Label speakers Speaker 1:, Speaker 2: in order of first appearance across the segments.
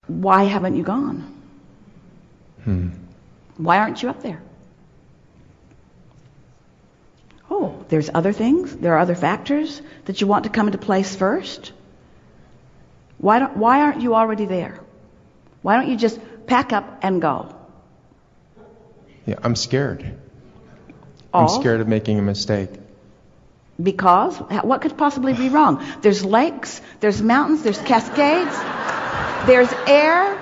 Speaker 1: why haven't you gone? Why aren't you up there? Oh, there's other things? There are other factors that you want to come into place first? Why aren't you already there? Why don't you just pack up and go?
Speaker 2: Yeah, I'm scared. I'm scared of making a mistake.
Speaker 1: Because? What could possibly be wrong? There's lakes, there's mountains, there's cascades, there's air,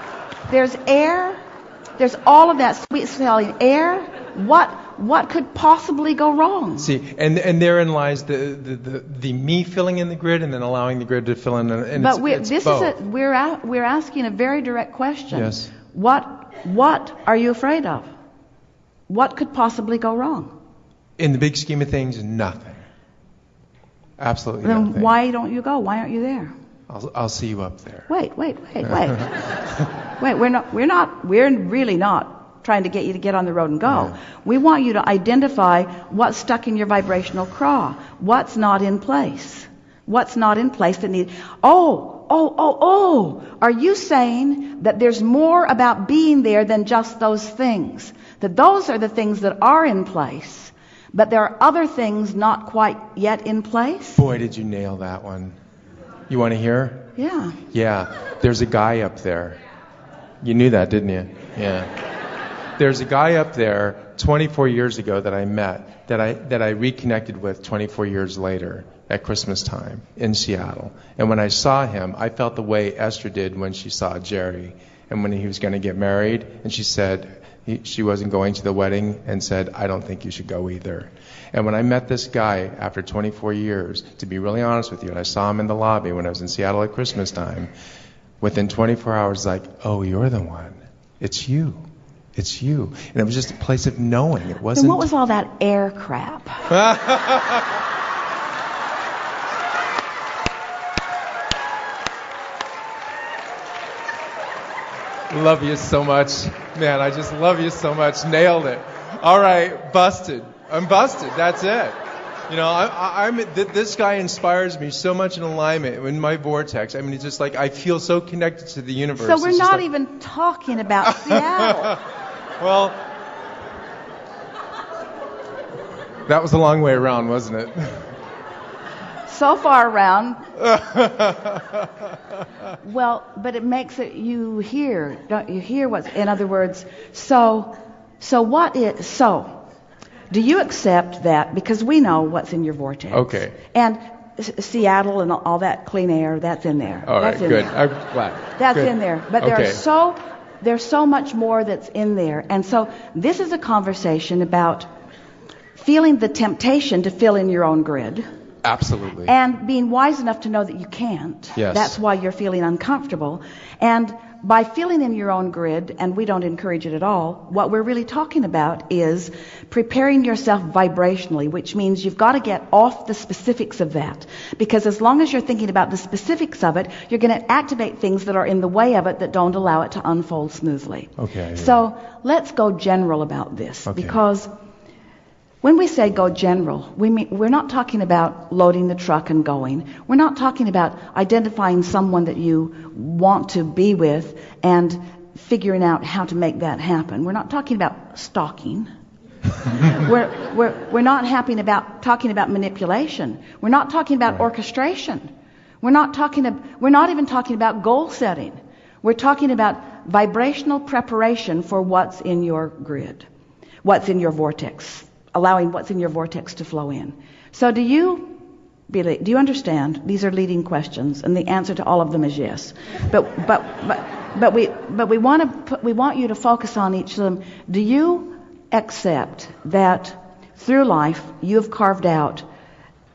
Speaker 1: there's all of that sweet-smelling air. What could possibly go wrong?
Speaker 2: See, and therein lies the me filling in the grid and then allowing the grid to fill in. And
Speaker 1: but
Speaker 2: we're
Speaker 1: asking a very direct question.
Speaker 2: Yes.
Speaker 1: What are you afraid of? What could possibly go wrong?
Speaker 2: In the big scheme of things, nothing. Absolutely
Speaker 1: then
Speaker 2: nothing.
Speaker 1: Why don't you go? Why aren't you there?
Speaker 2: I'll see you up there.
Speaker 1: Wait. Wait, we're really not trying to get you to get on the road and go.
Speaker 2: Yeah.
Speaker 1: We want you to identify what's stuck in your vibrational craw. What's not in place? What's not in place that needs... Oh. Are you saying that there's more about being there than just those things? That those are the things that are in place, but there are other things not quite yet in place?
Speaker 2: Boy, did you nail that one. You want to hear?
Speaker 1: Yeah.
Speaker 2: Yeah. There's a guy up there. You knew that, didn't you? Yeah. There's a guy up there 24 years ago that I met, that I reconnected with 24 years later at Christmas time in Seattle. And when I saw him, I felt the way Esther did when she saw Jerry and when he was going to get married. And she said she wasn't going to the wedding and said, I don't think you should go either. And when I met this guy after 24 years, to be really honest with you, and I saw him in the lobby when I was in Seattle at Christmas time, within 24 hours, like, oh, you're the one. It's you. It's you. And it was just a place of knowing. It wasn't...
Speaker 1: Then what was all that air crap?
Speaker 2: Love you so much. Man, I just love you so much. Nailed it. All right, busted. I'm busted. That's it. You know, this guy inspires me so much in alignment in my vortex. I mean, it's just like I feel so connected to the universe.
Speaker 1: So we're not even talking about Seattle.
Speaker 2: Well, that was a long way around, wasn't it?
Speaker 1: So far around. Well, but it makes it, you hear, don't you hear what's, in other words, so do you accept that, because we know what's in your vortex.
Speaker 2: Okay.
Speaker 1: And Seattle and all that clean air, that's in there.
Speaker 2: All right, good. I'm glad.
Speaker 1: That's
Speaker 2: good.
Speaker 1: in there. But there's so much more that's in there. And so this is a conversation about feeling the temptation to fill in your own grid.
Speaker 2: Absolutely.
Speaker 1: And being wise enough to know that you can't.
Speaker 2: Yes.
Speaker 1: That's why you're feeling uncomfortable. And by filling in your own grid, and we don't encourage it at all, what we're really talking about is preparing yourself vibrationally, which means you've got to get off the specifics of that. Because as long as you're thinking about the specifics of it, you're going to activate things that are in the way of it that don't allow it to unfold smoothly.
Speaker 2: Okay. Yeah.
Speaker 1: So let's go general about this.
Speaker 2: Okay.
Speaker 1: Because when we say go general, we're not talking about loading the truck and going. We're not talking about identifying someone that you want to be with and figuring out how to make that happen. We're not talking about stalking. We're not talking about manipulation. We're not talking about orchestration. We're not even talking about goal setting. We're talking about vibrational preparation for what's in your grid, what's in your vortex. Allowing what's in your vortex to flow in. So do you understand? These are leading questions, and the answer to all of them is yes. But we want you to focus on each of them. Do you accept that through life you have carved out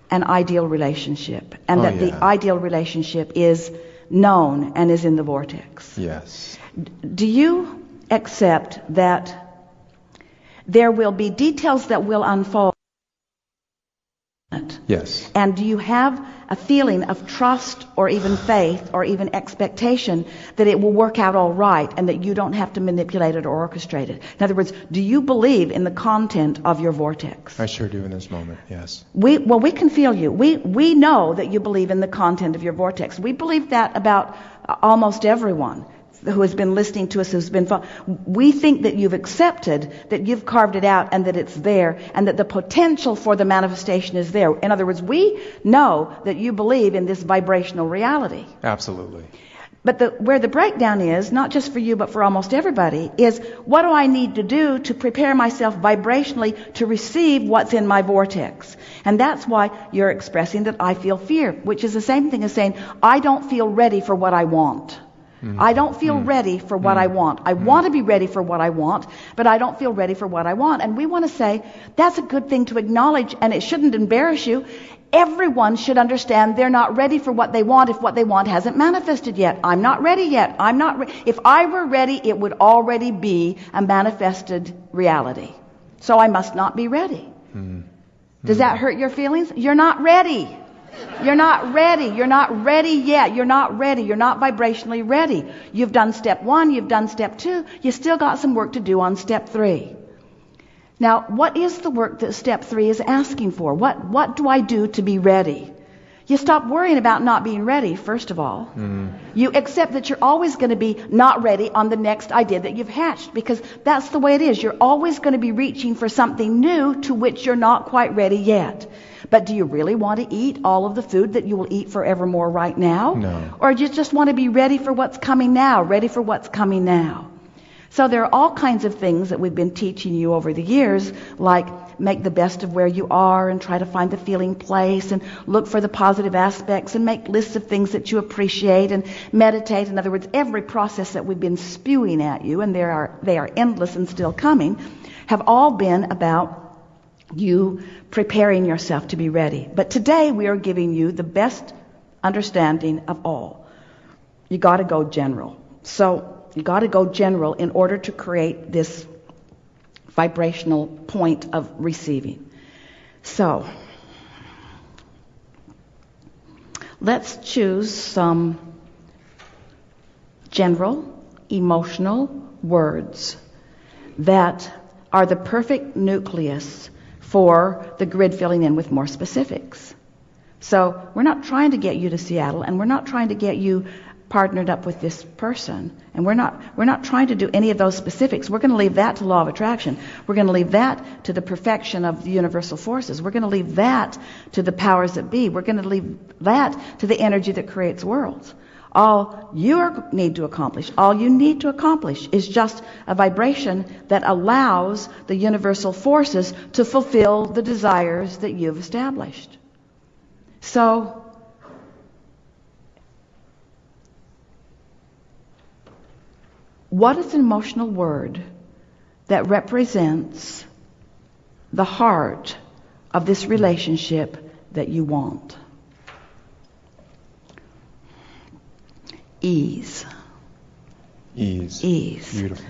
Speaker 1: an ideal relationship, and that the ideal relationship is known and is in the vortex?
Speaker 2: Yes.
Speaker 1: Do you accept that there will be details that will unfold?
Speaker 2: Yes.
Speaker 1: And do you have a feeling of trust or even faith or even expectation that it will work out all right and that you don't have to manipulate it or orchestrate it? In other words, do you believe in the content of your vortex?
Speaker 2: I sure do in this moment, yes.
Speaker 1: We can feel you. We know that you believe in the content of your vortex. We believe that about almost everyone. who has been listening to us, who's been we think that you've accepted, that you've carved it out, and that it's there, and that the potential for the manifestation is there. In other words, we know that you believe in this vibrational reality.
Speaker 2: Absolutely.
Speaker 1: But where the breakdown is, not just for you but for almost everybody, is what do I need to do to prepare myself vibrationally to receive what's in my vortex? And that's why you're expressing that I feel fear, which is the same thing as saying, I don't feel ready for what I want. I don't feel ready for what I want. I want to be ready for what I want, but I don't feel ready for what I want. And we want to say, that's a good thing to acknowledge, and it shouldn't embarrass you. Everyone should understand they're not ready for what they want if what they want hasn't manifested yet. I'm not ready yet. If I were ready, it would already be a manifested reality. So I must not be ready. Does that hurt your feelings? You're not ready. You're not ready. You're not ready yet. You're not ready. You're not vibrationally ready. You've done step 1. You've done step 2. You still got some work to do on step 3. Now, what is the work that step 3 is asking for? What do I do to be ready? You stop worrying about not being ready, first of all. You accept that you're always going to be not ready on the next idea that you've hatched, because that's the way it is. You're always going to be reaching for something new to which you're not quite ready yet. But do you really want to eat all of the food that you will eat forevermore right now?
Speaker 2: No.
Speaker 1: Or do you just want to be ready for what's coming now, ready for what's coming now? So there are all kinds of things that we've been teaching you over the years, like make the best of where you are and try to find the feeling place and look for the positive aspects and make lists of things that you appreciate and meditate. In other words, every process that we've been spewing at you, and they are endless and still coming, have all been about you preparing yourself to be ready. But today we are giving you the best understanding of all. You got to go general. So you got to go general in order to create this vibrational point of receiving. So let's choose some general emotional words that are the perfect nucleus for the grid filling in with more specifics. So we're not trying to get you to Seattle, and we're not trying to get you partnered up with this person, and we're not trying to do any of those specifics. We're going to leave that to law of attraction. We're going to leave that to the perfection of the universal forces. We're going to leave that to the powers that be. We're going to leave that to the energy that creates worlds. All you need to accomplish is just a vibration that allows the universal forces to fulfill the desires that you've established. So what is an emotional word that represents the heart of this relationship that you want? Ease. Ease.
Speaker 2: Beautiful.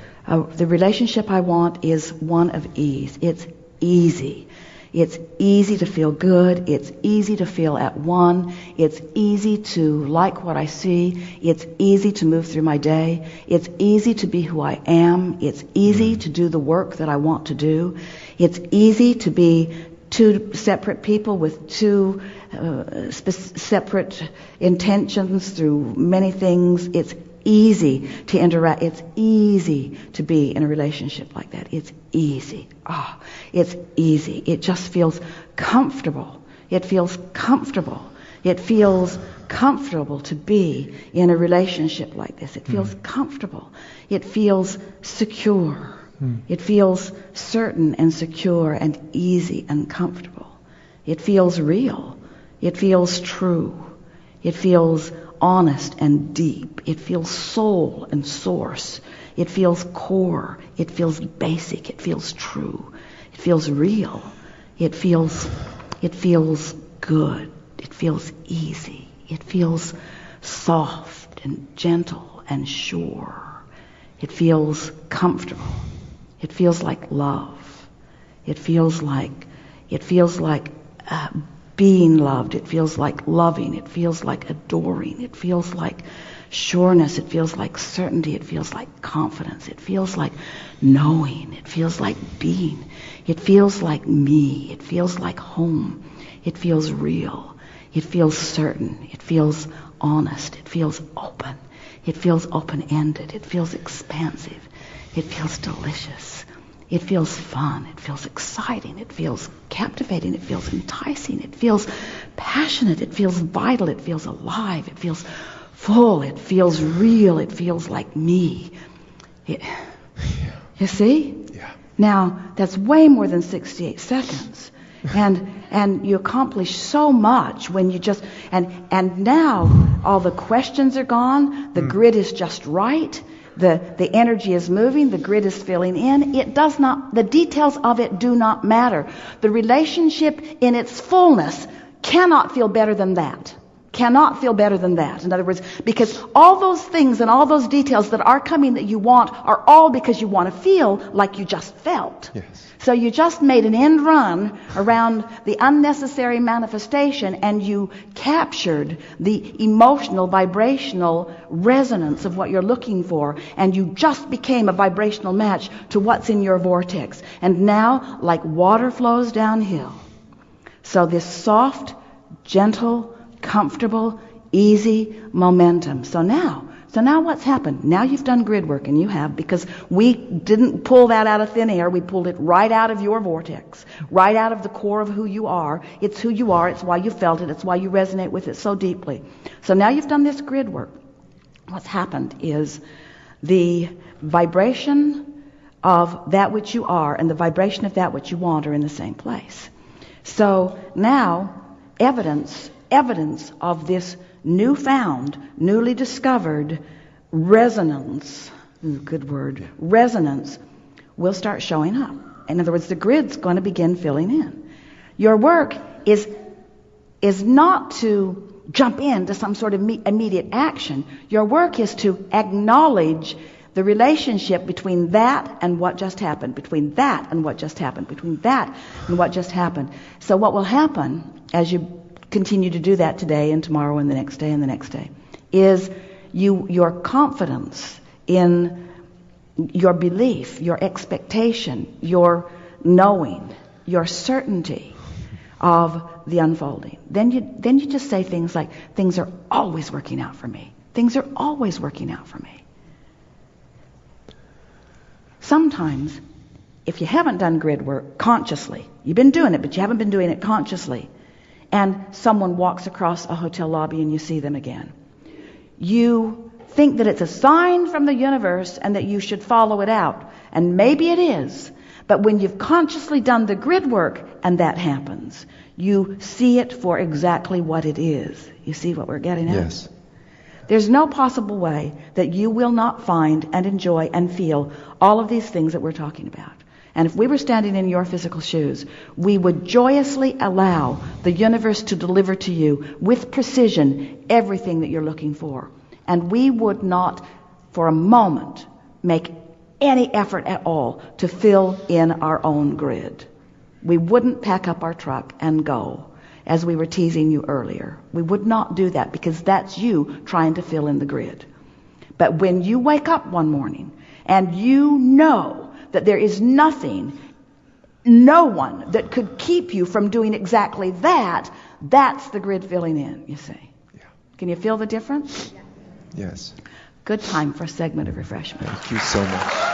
Speaker 1: The relationship I want is one of ease. It's easy. It's easy to feel good. It's easy to feel at one. It's easy to like what I see. It's easy to move through my day. It's easy to be who I am. It's easy to do the work that I want to do. It's easy to be two separate people with two separate intentions through many things. It's easy to interact. It's easy to be in a relationship like that. It's easy. It's easy. It just feels comfortable. It feels comfortable. It feels comfortable to be in a relationship like this. It feels comfortable. It feels secure. It feels certain and secure and easy and comfortable. It feels real. It feels true. It feels honest and deep. It feels soul and source. It feels core. It feels basic. It feels true. It feels real. It feels good. It feels easy. It feels soft and gentle and sure. It feels comfortable. It feels like love. It feels like being loved. It feels like loving. It feels like adoring. It feels like sureness. It feels like certainty. It feels like confidence. It feels like knowing. It feels like being. It feels like me. It feels like home. It feels real. It feels certain. It feels honest. It feels open. It feels open-ended. It feels expansive. It feels delicious. It feels fun. It feels exciting. It feels captivating. It feels enticing. It feels passionate. It feels vital. It feels alive. It feels full. It feels real. It feels like me. You see?
Speaker 2: Yeah.
Speaker 1: Now, that's way more than 68 seconds. And you accomplish so much when you just... And now all the questions are gone. The grid is just right. The energy is moving, the grid is filling in. The details of it do not matter. The relationship in its fullness cannot feel better than that. Cannot feel better than that. In other words, because all those things and all those details that are coming that you want are all because you want to feel like you just felt.
Speaker 2: Yes.
Speaker 1: So you just made an end run around the unnecessary manifestation, and you captured the emotional, vibrational resonance of what you're looking for, and you just became a vibrational match to what's in your vortex. And now, like water flows downhill, so this soft, gentle, comfortable, easy momentum. So now what's happened? Now you've done grid work, and you have, because we didn't pull that out of thin air. We pulled it right out of your vortex, right out of the core of who you are. It's who you are. It's why you felt it. It's why you resonate with it so deeply. So now you've done this grid work. What's happened is the vibration of that which you are and the vibration of that which you want are in the same place. So now evidence of this newfound, newly discovered resonance, good word, resonance, will start showing up. In other words, the grid's going to begin filling in. Your work is not to jump into some sort of immediate action. Your work is to acknowledge the relationship between that and what just happened, between that and what just happened, between that and what just happened. So what will happen as you continue to do that today and tomorrow and the next day and the next day is your confidence in your belief, your expectation, your knowing, your certainty of the unfolding. Then you just say things like, things are always working out for me. Things are always working out for me. Sometimes, if you haven't done grid work consciously, you've been doing it, but you haven't been doing it consciously, and someone walks across a hotel lobby and you see them again, you think that it's a sign from the universe and that you should follow it out. And maybe it is. But when you've consciously done the grid work and that happens, you see it for exactly what it is. You see what we're getting at?
Speaker 2: Yes.
Speaker 1: There's no possible way that you will not find and enjoy and feel all of these things that we're talking about. And if we were standing in your physical shoes, we would joyously allow the universe to deliver to you with precision everything that you're looking for. And we would not, for a moment, make any effort at all to fill in our own grid. We wouldn't pack up our truck and go, as we were teasing you earlier. We would not do that, because that's you trying to fill in the grid. But when you wake up one morning and you know that there is nothing, no one that could keep you from doing exactly that, that's the grid filling in, you see.
Speaker 2: Yeah.
Speaker 1: Can you feel the difference?
Speaker 2: Yes.
Speaker 1: Good time for a segment of refreshment.
Speaker 2: Thank you so much.